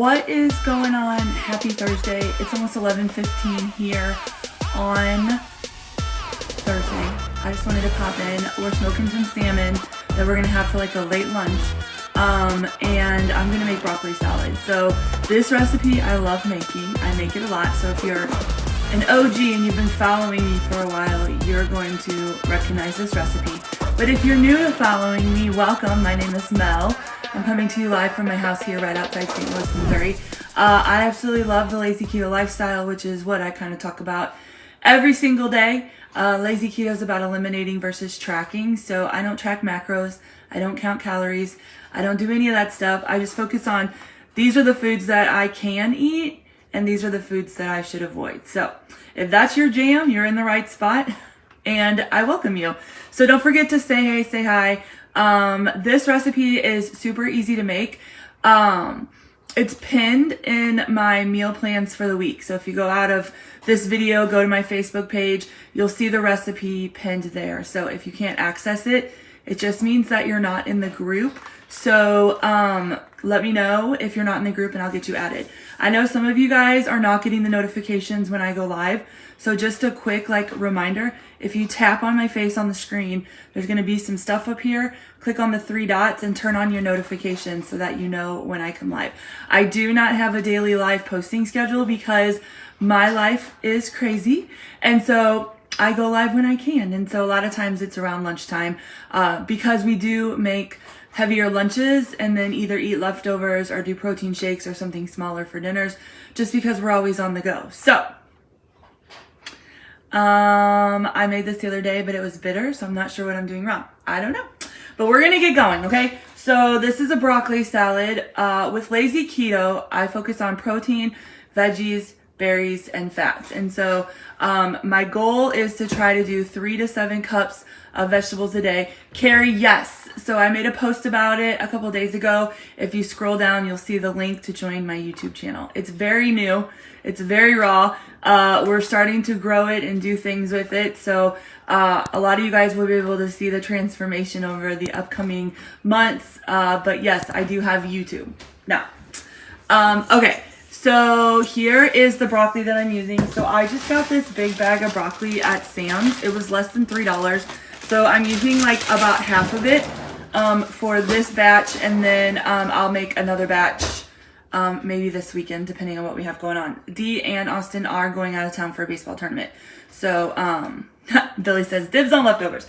What is going on? Happy Thursday. It's almost 11:15 here on Thursday. I just wanted to pop in. We're smoking some salmon that we're gonna have for like a late lunch. And I'm gonna make broccoli salad. So this recipe I love making. I make it a lot. So if you're an OG and you've been following me for a while, you're going to recognize this recipe. But if you're new to following me, welcome. My name is Mel. I'm coming to you live from my house here right outside St. Louis, Missouri. I absolutely love the lazy keto lifestyle, which is what I kind of talk about every single day. Lazy keto is about eliminating versus tracking. So I don't track macros. I don't count calories. I don't do any of that stuff. I just focus on these are the foods that I can eat and these are the foods that I should avoid. So if that's your jam, you're in the right spot and I welcome you. So don't forget to say hey, say hi. This recipe is super easy to make. It's pinned in my meal plans for the week. So if you go out of this video, go to my Facebook page, you'll see the recipe pinned there. So if you can't access it, it just means that you're not in the group. So, let me know if you're not in the group and I'll get you added. I know some of you guys are not getting the notifications when I go live. So just a quick reminder, if you tap on my face on the screen, there's going to be some stuff up here. Click on the 3 dots and turn on your notifications so that you know when I come live. I do not have a daily live posting schedule because my life is crazy. And so I go live when I can. And so a lot of times it's around lunchtime, because we do make heavier lunches and then either eat leftovers or do protein shakes or something smaller for dinners, just because we're always on the go. So, I made this the other day, but it was bitter, so I'm not sure what I'm doing wrong. I don't know, but we're going to get going. Okay. So this is a broccoli salad, with lazy keto. I focus on protein, veggies, berries, and fats. And so, my goal is to try to do 3 to 7 cups of vegetables a day. Carrie, yes. So I made a post about it a couple days ago. If you scroll down, you'll see the link to join my YouTube channel. It's very new. It's very raw. We're starting to grow it and do things with it. So, a lot of you guys will be able to see the transformation over the upcoming months. But yes, I do have YouTube now. Okay. So here is the broccoli that I'm using. So I just got this big bag of broccoli at Sam's. It was less than $3. So I'm using like about half of it for this batch, and then I'll make another batch maybe this weekend, depending on what we have going on. Dee and Austin are going out of town for a baseball tournament. So Billy says, dibs on leftovers.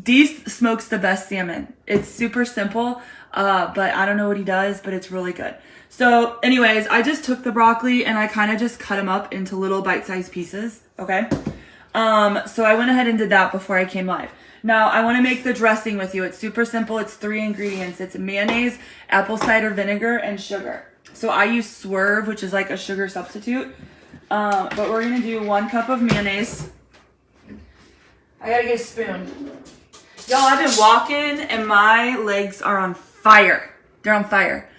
Dee smokes the best salmon. It's super simple, but I don't know what he does, but it's really good. So anyways, I just took the broccoli and I kind of just cut them up into little bite-sized pieces, okay? So I went ahead and did that before I came live. Now, I want to make the dressing with you. It's super simple. It's 3 ingredients. It's mayonnaise, apple cider vinegar, and sugar. So I use Swerve, which is like a sugar substitute. But we're going to do 1 cup of mayonnaise. I got to get a spoon. Y'all, I've been walking and my legs are on fire. They're on fire.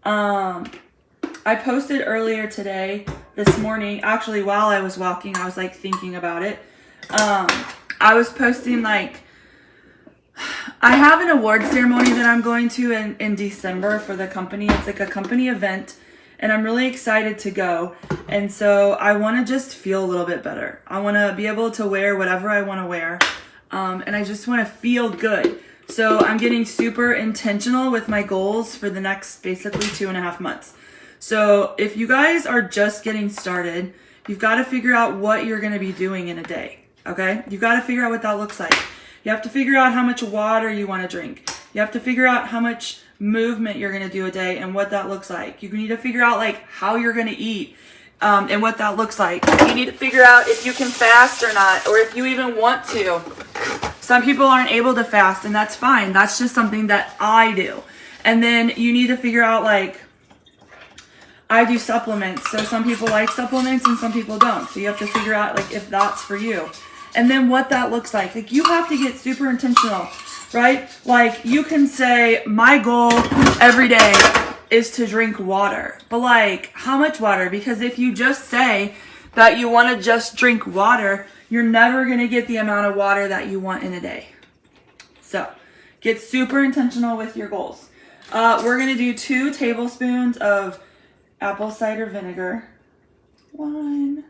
I posted earlier today, this morning, actually while I was walking, I was like thinking about it. I was posting I have an award ceremony that I'm going to in December for the company. It's like a company event and I'm really excited to go. And so I want to just feel a little bit better. I want to be able to wear whatever I want to wear. And I just want to feel good. So I'm getting super intentional with my goals for the next basically 2.5 months. So if you guys are just getting started, you've got to figure out what you're going to be doing in a day. Okay? You've got to figure out what that looks like. You have to figure out how much water you want to drink. You have to figure out how much movement you're going to do a day and what that looks like. You need to figure out how you're going to eat, and what that looks like. You need to figure out if you can fast or not, or if you even want to. Some people aren't able to fast, and that's fine. That's just something that I do. And then you need to figure out, I do supplements. So some people like supplements and some people don't. So you have to figure out, if that's for you. And then what that looks like. You have to get super intentional, right? You can say, my goal every day is to drink water. But, how much water? Because if you just say that you want to just drink water, you're never going to get the amount of water that you want in a day. So, get super intentional with your goals. We're going to do 2 tablespoons of apple cider vinegar. 1,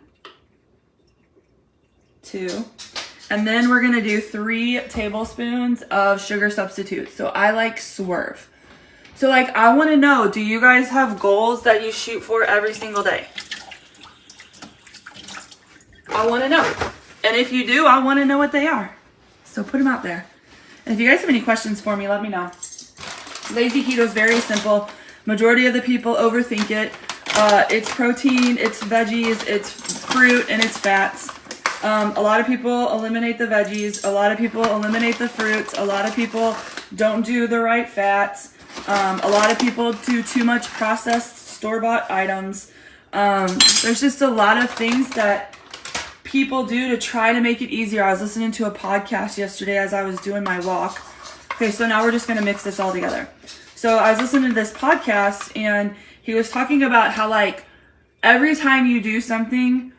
2. And then we're gonna do 3 tablespoons of sugar substitute. So I like Swerve. So like, I wanna know, do you guys have goals that you shoot for every single day? I wanna know. And if you do, I wanna know what they are. So put them out there. And if you guys have any questions for me, let me know. Lazy keto is very simple. Majority of the people overthink it. It's protein, it's veggies, it's fruit, and it's fats. A lot of people eliminate the veggies. A lot of people eliminate the fruits. A lot of people don't do the right fats. A lot of people do too much processed store-bought items. There's just a lot of things that people do to try to make it easier. I was listening to a podcast yesterday as I was doing my walk. Okay, so now we're just going to mix this all together. So I was listening to this podcast, and he was talking about how, like, every time you do something,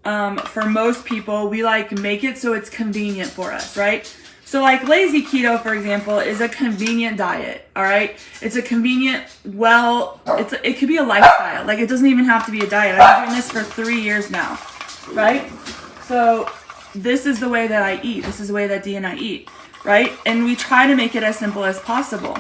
for most people, we like make it so it's convenient for us, right? So like lazy keto, for example, is a convenient diet, all right? It's a convenient, it could be a lifestyle. Like, it doesn't even have to be a diet. I've been doing this for 3 years now, right? So this is the way that I eat. This is the way that Dee and I eat, right? And we try to make it as simple as possible.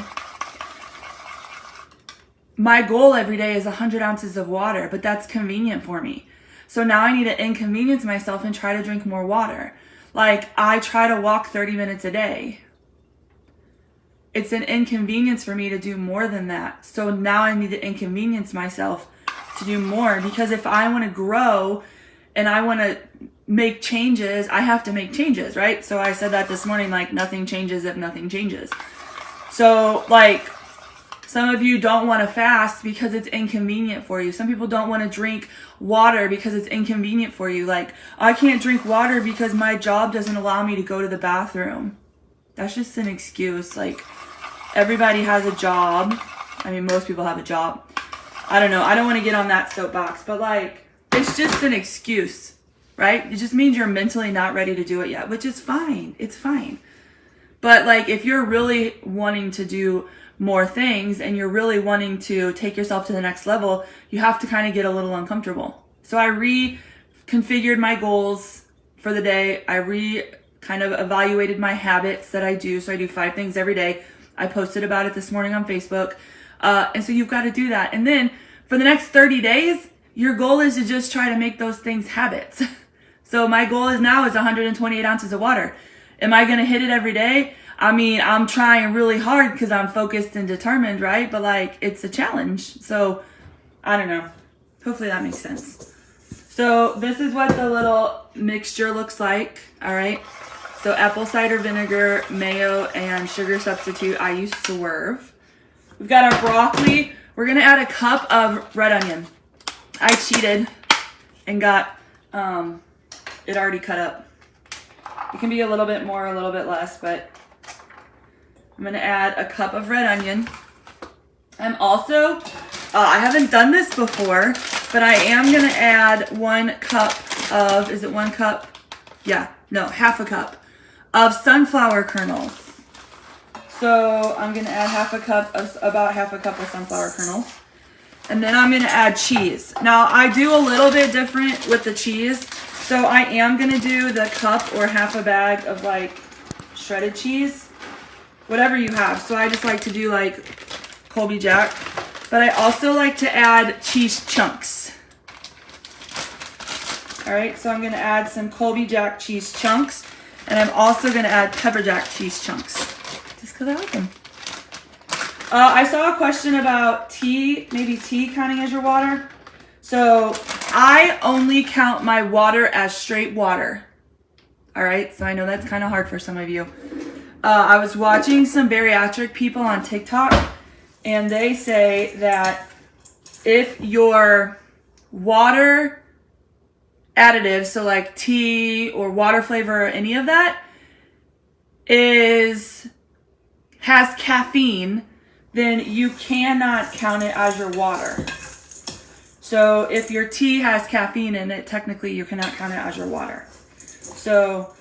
My goal every day is 100 ounces of water, but that's convenient for me. So now I need to inconvenience myself and try to drink more water. Like, I try to walk 30 minutes a day. It's an inconvenience for me to do more than that. So now I need to inconvenience myself to do more, because if I want to grow and I want to make changes, I have to make changes, right? So I said that this morning, like, nothing changes if nothing changes. So like, some of you don't want to fast because it's inconvenient for you. Some people don't want to drink water because it's inconvenient for you. Like, I can't drink water because my job doesn't allow me to go to the bathroom. That's just an excuse. Like, everybody has a job. I mean, most people have a job. I don't know. I don't want to get on that soapbox, but like, it's just an excuse, right? It just means you're mentally not ready to do it yet, which is fine. It's fine. But like, if you're really wanting to do more things and you're really wanting to take yourself to the next level, you have to kind of get a little uncomfortable. So I reconfigured my goals for the day. I kind of evaluated my habits that I do. So I do 5 things every day. I posted about it this morning on Facebook. And so you've got to do that. And then for the next 30 days, your goal is to just try to make those things habits. So my goal is 128 ounces of water. Am I going to hit it every day? I mean, I'm trying really hard because I'm focused and determined, right? But like, it's a challenge. So I don't know. Hopefully that makes sense. So this is what the little mixture looks like. All right. So apple cider vinegar, mayo, and sugar substitute. I use Swerve. We've got our broccoli. We're going to add a cup of red onion. I cheated and got it already cut up. It can be a little bit more, a little bit less, but I'm going to add a cup of red onion. I'm also, I haven't done this before, but I am going to add 1 cup of, is it 1 cup? Yeah, no, half a cup of sunflower kernels. So I'm going to add about half a cup of sunflower kernels. And then I'm going to add cheese. Now, I do a little bit different with the cheese. So I am going to do the cup or half a bag of like shredded cheese. Whatever you have. So I just like to do like Colby Jack. But I also like to add cheese chunks. Alright, so I'm going to add some Colby Jack cheese chunks. And I'm also going to add pepper jack cheese chunks. Just because I like them. I saw a question about tea, maybe tea counting as your water. So I only count my water as straight water. Alright, so I know that's kind of hard for some of you. I was watching some bariatric people on TikTok, and they say that if your water additives, so like tea or water flavor or any of that, has caffeine, then you cannot count it as your water. So if your tea has caffeine in it, technically you cannot count it as your water. So,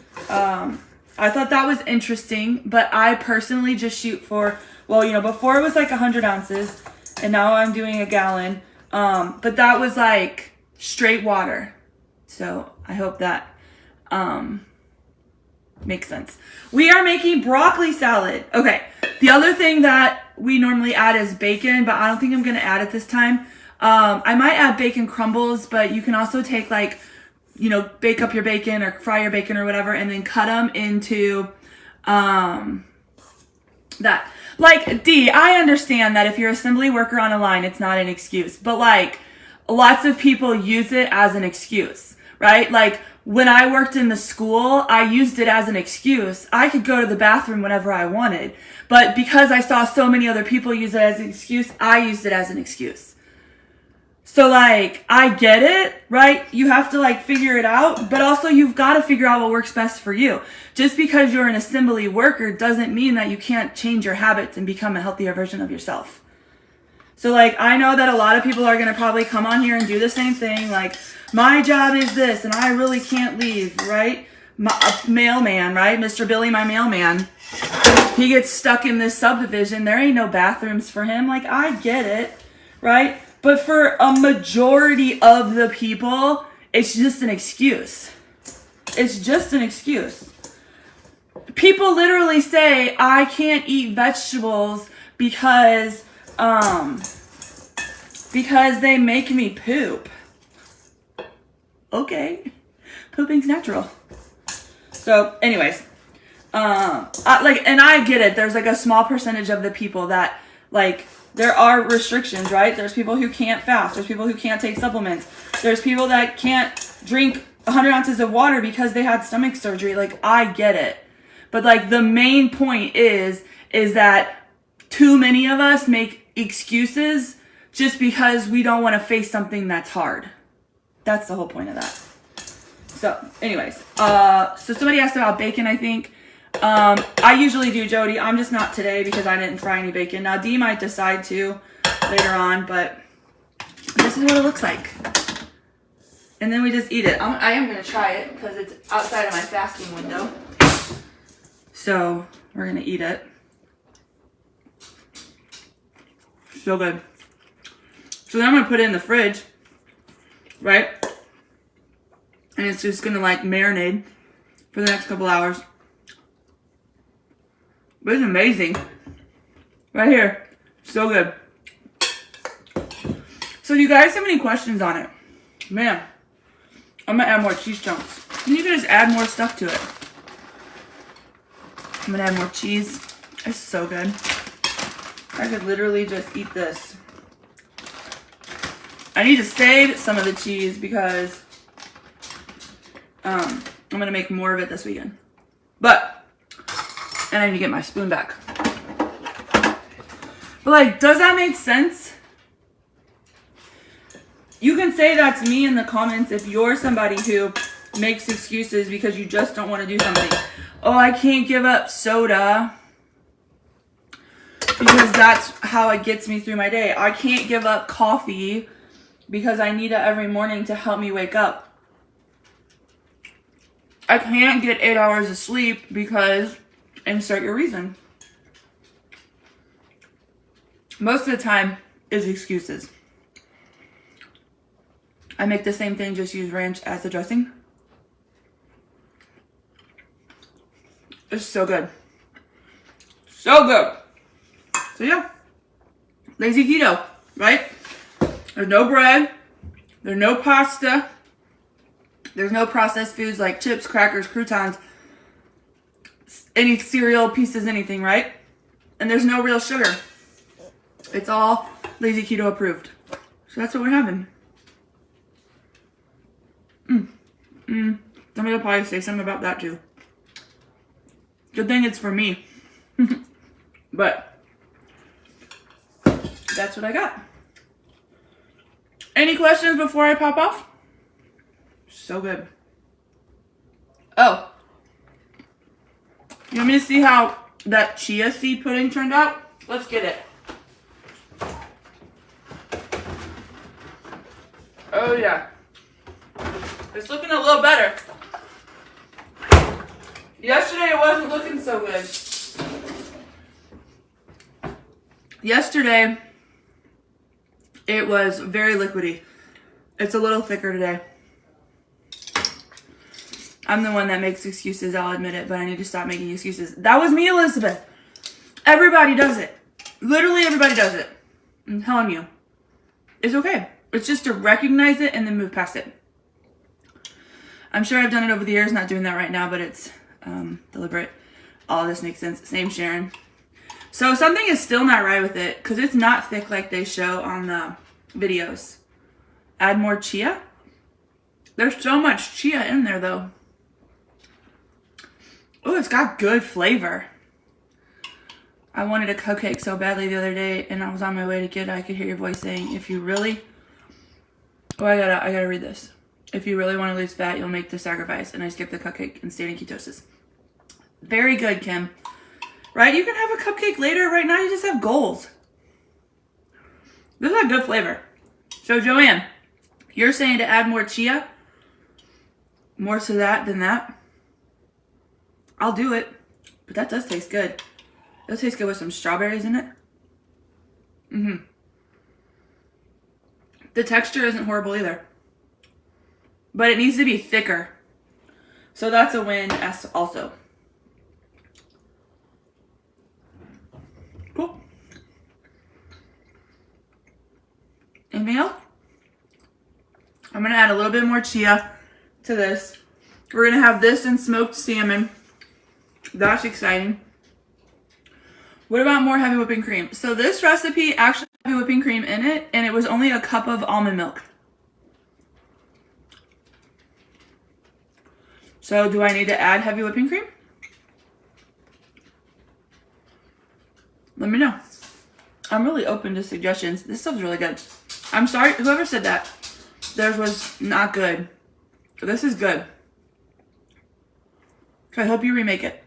I thought that was interesting, but I personally just shoot for, well, you know, before it was like 100 ounces, and now I'm doing a gallon. But that was like straight water. So I hope that makes sense. We are making broccoli salad. Okay. The other thing that we normally add is bacon, but I don't think I'm going to add it this time. I might add bacon crumbles, but you can also take like, you know, bake up your bacon or fry your bacon or whatever, and then cut them into, that. Like, I understand that if you're an assembly worker on a line, it's not an excuse, but like lots of people use it as an excuse, right? Like when I worked in the school, I used it as an excuse. I could go to the bathroom whenever I wanted, but because I saw so many other people use it as an excuse, I used it as an excuse. So like, I get it, right? You have to like figure it out, but also you've got to figure out what works best for you. Just because you're an assembly worker doesn't mean that you can't change your habits and become a healthier version of yourself. So like, I know that a lot of people are going to probably come on here and do the same thing. Like, my job is this and I really can't leave, right? A mailman, right? Mr. Billy, my mailman. He gets stuck in this subdivision. There ain't no bathrooms for him. Like, I get it, right? But for a majority of the people, it's just an excuse. It's just an excuse. People literally say, I can't eat vegetables because they make me poop. Okay. Pooping's natural. So anyways, and I get it. There's like a small percentage of the people that like, there are restrictions, right? There's people who can't fast. There's people who can't take supplements. There's people that can't drink 100 ounces of water because they had stomach surgery. Like, I get it. But like, the main point is that too many of us make excuses just because we don't want to face something that's hard. That's the whole point of that. So anyways, so somebody asked about bacon, I think. I usually do, Jody. I'm just not today because I didn't fry any bacon. Now, Dee might decide to later on, but this is what it looks like. And then we just eat it. I am going to try it because it's outside of my fasting window. So, we're going to eat it. So good. So then I'm going to put it in the fridge, right? And it's just going to like marinate for the next couple hours. But it's amazing. Right here. So good. So do you guys have any questions on it? Man, I'm going to add more cheese chunks. And you can just add more stuff to it. I'm going to add more cheese. It's so good. I could literally just eat this. I need to save some of the cheese because I'm going to make more of it this weekend. And I need to get my spoon back. But like, does that make sense? You can say that's me in the comments if you're somebody who makes excuses because you just don't want to do something. Oh, I can't give up soda because that's how it gets me through my day. I can't give up coffee because I need it every morning to help me wake up. I can't get 8 hours of sleep because... insert your reason. Most of the time is excuses. I make the same thing, just use ranch as the dressing. It's so good. So good. So yeah. Lazy keto, right? There's no bread. There's no pasta. There's no processed foods like chips, crackers, croutons, any cereal pieces, anything, right? And there's no real sugar. It's all lazy keto approved. So that's what we're having. Somebody will probably say something about that too. Good thing it's for me. But that's what I got. Any questions before I pop off? So good. Oh. You want me to see how that chia seed pudding turned out? Let's get it. Oh yeah. It's looking a little better. Yesterday it wasn't looking so good. Yesterday It was very liquidy. It's a little thicker today. I'm the one that makes excuses, I'll admit it, but I need to stop making excuses. That was me, Elizabeth. Everybody does it. Literally everybody does it. I'm telling you. It's okay. It's just to recognize it and then move past it. I'm sure I've done it over the years, not doing that right now, but it's deliberate. All of this makes sense. Same Sharon. So something is still not right with it because it's not thick like they show on the videos. Add more chia. There's so much chia in there though. Oh, it's got good flavor. I wanted a cupcake so badly the other day and I was on my way to get it. I could hear your voice saying, if you really, oh, I gotta read this. If you really want to lose fat, you'll make the sacrifice. And I skipped the cupcake and stayed in ketosis. Very good, Kim. Right? You can have a cupcake later. Right now, you just have goals. This is a good flavor. So, Joanne, you're saying to add more chia? More to that than that? I'll do it. But that does taste good. It does taste good with some strawberries in it. Mm-hmm. The texture isn't horrible either. But it needs to be thicker. So that's a win also. Cool. Anything else? I'm going to add a little bit more chia to this. We're going to have this and smoked salmon. That's exciting. What about more heavy whipping cream? So this recipe actually had heavy whipping cream in it, and it was only a cup of almond milk. So do I need to add heavy whipping cream? Let me know. I'm really open to suggestions. This stuff's really good. I'm sorry, whoever said that. Theirs was not good. This is good. So I hope you remake it.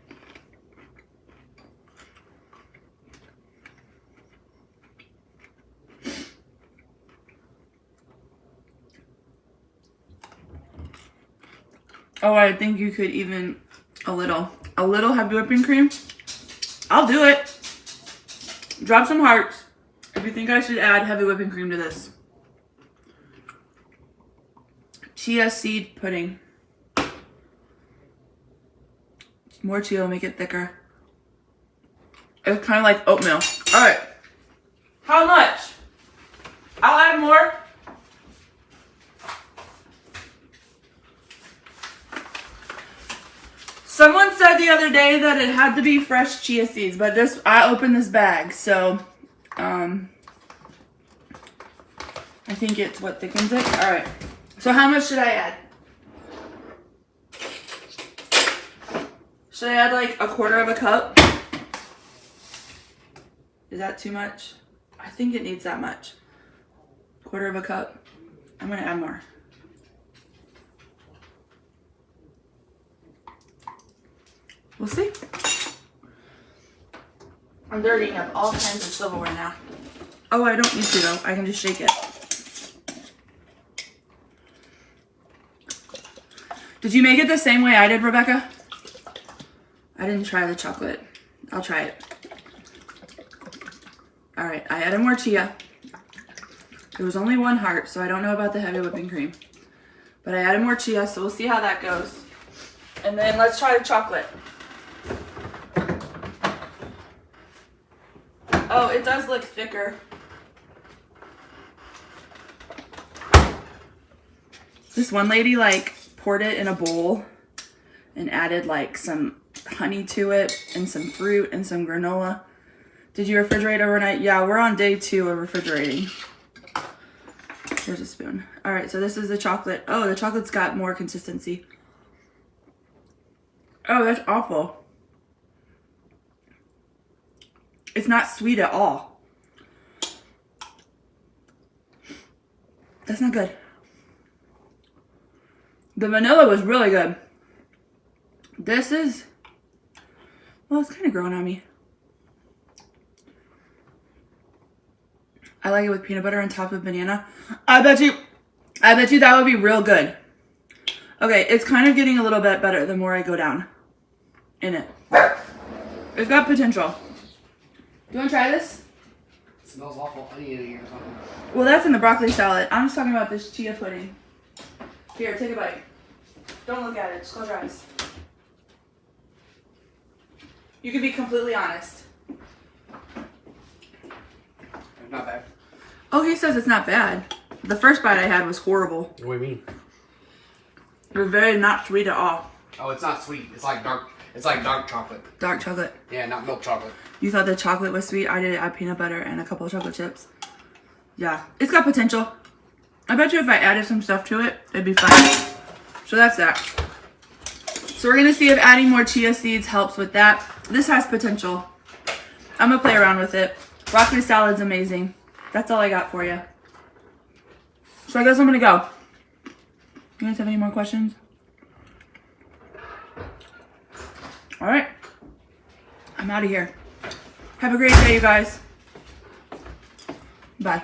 Oh, I think you could even a little heavy whipping cream. I'll do it. Drop some hearts if you think I should add heavy whipping cream to this. Chia seed pudding. More chia will make it thicker. It's kind of like oatmeal. All right. How much? I'll add more. Someone said the other day that it had to be fresh chia seeds, but I opened this bag, so I think it's what thickens it. All right. So how much should I add? Should I add like a quarter of a cup? Is that too much? I think it needs that much. Quarter of a cup. I'm gonna add more. We'll see. I'm dirtying up all kinds of silverware now. Oh, I don't need to though. I can just shake it. Did you make it the same way I did, Rebecca? I didn't try the chocolate. I'll try it. All right, I added more chia. There was only one heart, so I don't know about the heavy whipping cream. But I added more chia, so we'll see how that goes. And then let's try the chocolate. Oh, it does look thicker. This one lady like poured it in a bowl and added like some honey to it and some fruit and some granola. Did you refrigerate overnight? Yeah, we're on day 2 of refrigerating. Here's a spoon. All right, so this is the chocolate. Oh, the chocolate's got more consistency. Oh, that's awful. It's not sweet at all. That's not good. The vanilla was really good. This is, well, it's kind of growing on me. I like it with peanut butter on top of banana. I bet you that would be real good. Okay, it's kind of getting a little bit better the more I go down in it. It's got potential. Do you want to try this? smells awful oniony in here or something. Well, that's in the broccoli salad. I'm just talking about this chia pudding. Here, take a bite. Don't look at it. Just close your eyes. You can be completely honest. It's not bad. Oh, he says it's not bad. The first bite I had was horrible. What do you mean? It was very not sweet at all. Oh, it's not sweet. It's like dark. It's like dark chocolate. Dark chocolate. Yeah, not milk chocolate. You thought the chocolate was sweet? I did add peanut butter and a couple of chocolate chips. Yeah, it's got potential. I bet you if I added some stuff to it, it'd be fine. So that's that. So we're gonna see if adding more chia seeds helps with that. This has potential. I'm gonna play around with it. Broccoli salad's amazing. That's all I got for you. So I guess I'm gonna go. You guys have any more questions? All right. I'm out of here. Have a great day, you guys. Bye.